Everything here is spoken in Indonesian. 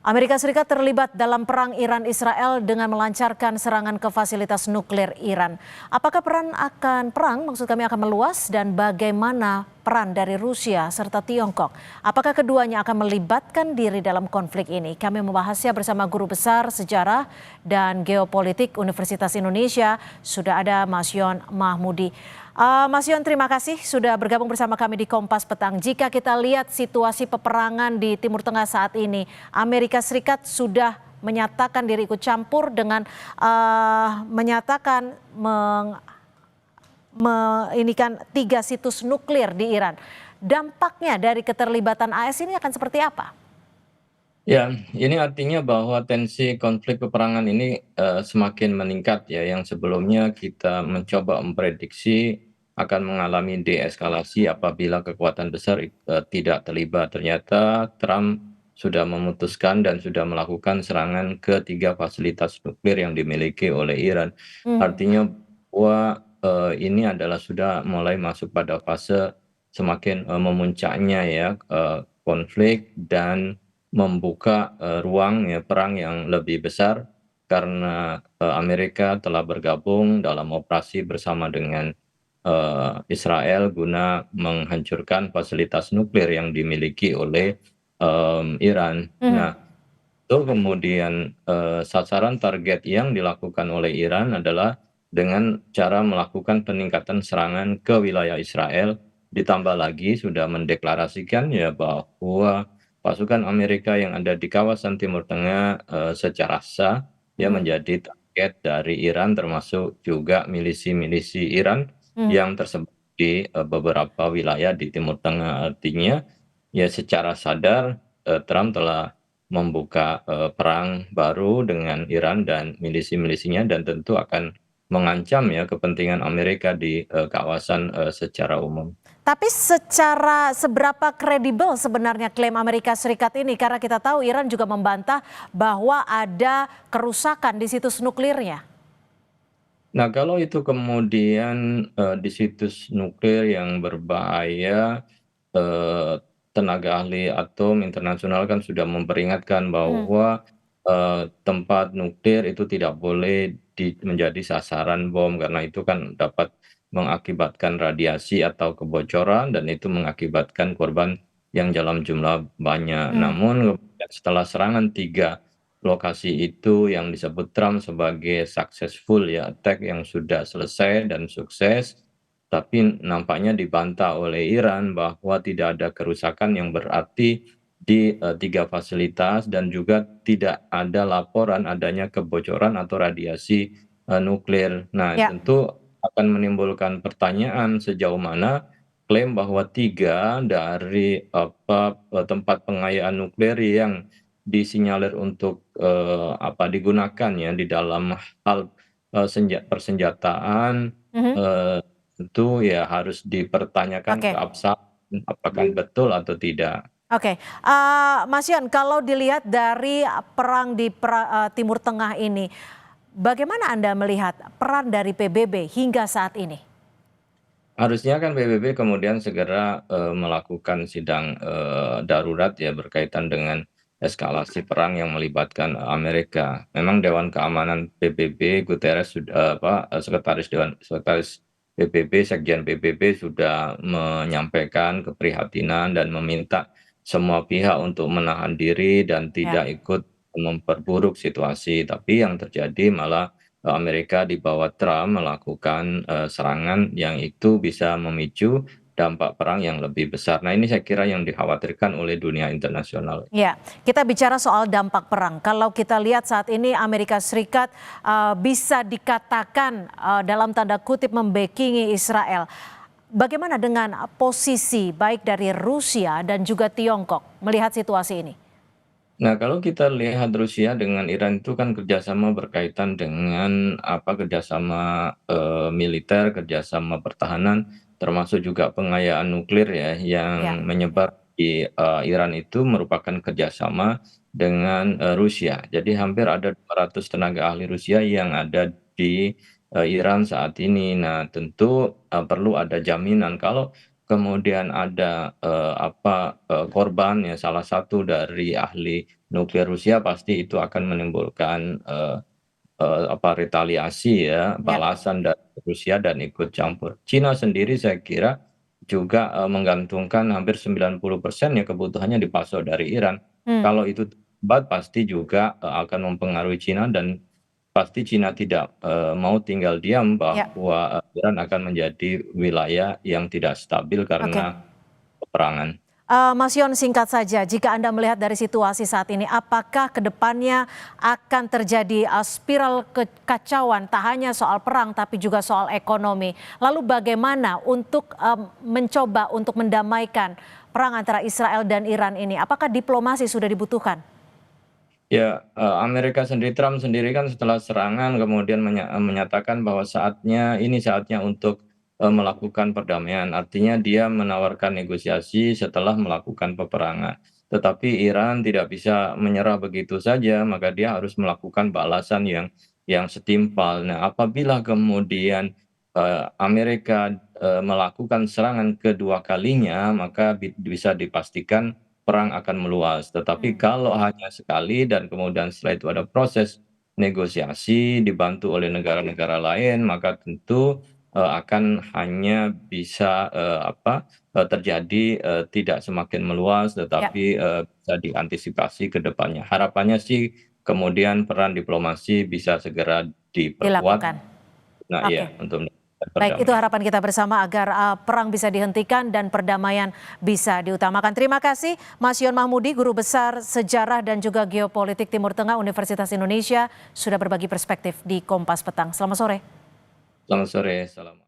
Amerika Serikat terlibat dalam perang Iran-Israel dengan melancarkan serangan ke fasilitas nuklir Iran. Apakah perang maksud kami akan meluas dan bagaimana peran dari Rusia serta Tiongkok? Apakah keduanya akan melibatkan diri dalam konflik ini? Kami membahasnya bersama Guru Besar Sejarah dan Geopolitik Universitas Indonesia. Sudah ada Mas Yon Mahmudi. Mas Yon, terima kasih sudah bergabung bersama kami di Kompas Petang. Jika kita lihat situasi peperangan di Timur Tengah saat ini, Amerika Serikat sudah menyatakan diri ikut campur dengan menyatakan inikan 3 situs nuklir di Iran. Dampaknya dari keterlibatan AS ini akan seperti apa? Ya, ini artinya bahwa tensi konflik peperangan ini semakin meningkat ya. Yang sebelumnya kita mencoba memprediksi akan mengalami deeskalasi apabila kekuatan besar tidak terlibat. Ternyata Trump sudah memutuskan dan sudah melakukan serangan ke 3 fasilitas nuklir yang dimiliki oleh Iran. Artinya bahwa ini adalah sudah mulai masuk pada fase semakin memuncaknya ya konflik dan membuka ruang ya perang yang lebih besar karena Amerika telah bergabung dalam operasi bersama dengan Israel guna menghancurkan fasilitas nuklir yang dimiliki oleh Iran. Nah, itu kemudian sasaran target yang dilakukan oleh Iran adalah dengan cara melakukan peningkatan serangan ke wilayah Israel, ditambah lagi sudah mendeklarasikan ya bahwa pasukan Amerika yang ada di kawasan Timur Tengah secara sah ya menjadi target dari Iran, termasuk juga milisi-milisi Iran yang tersebar di beberapa wilayah di Timur Tengah. Artinya ya secara sadar Trump telah membuka perang baru dengan Iran dan milisi-milisinya, dan tentu akan mengancam ya kepentingan Amerika di kawasan secara umum. Tapi secara seberapa kredibel sebenarnya klaim Amerika Serikat ini? Karena kita tahu Iran juga membantah bahwa ada kerusakan di situs nuklirnya. Nah, kalau itu kemudian di situs nuklir yang berbahaya, tenaga ahli atom internasional kan sudah memperingatkan bahwa tempat nuklir itu tidak boleh menjadi sasaran bom, karena itu kan dapat mengakibatkan radiasi atau kebocoran, dan itu mengakibatkan korban yang dalam jumlah banyak. Namun setelah serangan 3 lokasi itu yang disebut Trump sebagai successful ya attack, yang sudah selesai dan sukses, tapi nampaknya dibantah oleh Iran bahwa tidak ada kerusakan yang berarti di 3 fasilitas, dan juga tidak ada laporan adanya kebocoran atau radiasi nuklir. Nah, Ya. tentu akan menimbulkan pertanyaan sejauh mana klaim bahwa 3 dari tempat pengayaan nuklir yang disinyalir untuk digunakan ya di dalam hal persenjataan, tentu ya harus dipertanyakan Oke. keabsahan apakah betul atau tidak. Oke, Mas Yon, kalau dilihat dari perang di Timur Tengah ini, bagaimana Anda melihat peran dari PBB hingga saat ini? Harusnya kan PBB kemudian segera melakukan sidang darurat ya berkaitan dengan eskalasi perang yang melibatkan Amerika. Memang Dewan Keamanan PBB, Guterres sudah sekretaris PBB, Sekjen PBB sudah menyampaikan keprihatinan dan meminta semua pihak untuk menahan diri dan Ya. tidak ikut memperburuk situasi. Tapi yang terjadi malah Amerika di bawah Trump melakukan serangan yang itu bisa memicu dampak perang yang lebih besar. Nah, ini saya kira yang dikhawatirkan oleh dunia internasional. Ya, kita bicara soal dampak perang. Kalau kita lihat saat ini Amerika Serikat bisa dikatakan dalam tanda kutip membackingi Israel. Bagaimana dengan posisi baik dari Rusia dan juga Tiongkok melihat situasi ini? Nah, kalau kita lihat Rusia dengan Iran itu kan kerjasama berkaitan dengan kerjasama militer, kerjasama pertahanan, termasuk juga pengayaan nuklir ya, Ya. yang menyebar di Iran itu merupakan kerjasama dengan Rusia. Jadi hampir ada 200 tenaga ahli Rusia yang ada di Iran saat ini. Nah, tentu perlu ada jaminan kalau kemudian ada korban ya, salah satu dari ahli nuklir Rusia, pasti itu akan menimbulkan retaliasi ya, Ya. balasan dari Rusia dan ikut campur. Cina sendiri saya kira juga menggantungkan hampir 90% ya kebutuhannya dipasok dari Iran. Hmm, Kalau itu terhambat pasti juga akan mempengaruhi Cina, dan pasti Cina tidak mau tinggal diam ya, bahwa Iran akan menjadi wilayah yang tidak stabil oke. karena peperangan. Mas Yon, singkat saja, jika Anda melihat dari situasi saat ini, apakah kedepannya akan terjadi spiral kekacauan, tak hanya soal perang, tapi juga soal ekonomi? Lalu bagaimana untuk mencoba untuk mendamaikan perang antara Israel dan Iran ini? Apakah diplomasi sudah dibutuhkan? Ya, Amerika sendiri, Trump sendiri kan setelah serangan kemudian menyatakan bahwa saatnya untuk melakukan perdamaian. Artinya dia menawarkan negosiasi setelah melakukan peperangan. Tetapi Iran tidak bisa menyerah begitu saja, maka dia harus melakukan balasan yang setimpal. Nah, apabila kemudian Amerika melakukan serangan kedua kalinya, maka bisa dipastikan perang akan meluas. Tetapi Hmm, kalau hanya sekali dan kemudian setelah itu ada proses negosiasi dibantu oleh negara-negara lain, maka tentu akan hanya bisa terjadi, tidak semakin meluas, ya, tetapi bisa diantisipasi ke depannya. Harapannya sih kemudian peran diplomasi bisa segera diperkuat. dilakukan. Nah, Oke. iya, untuk mendapatkan Baik, itu perdamaian. harapan kita bersama agar perang bisa dihentikan dan perdamaian bisa diutamakan. Terima kasih Mas Yon Mahmudi, Guru Besar Sejarah dan juga Geopolitik Timur Tengah Universitas Indonesia, sudah berbagi perspektif di Kompas Petang. Selamat sore. Selamat sore, salam.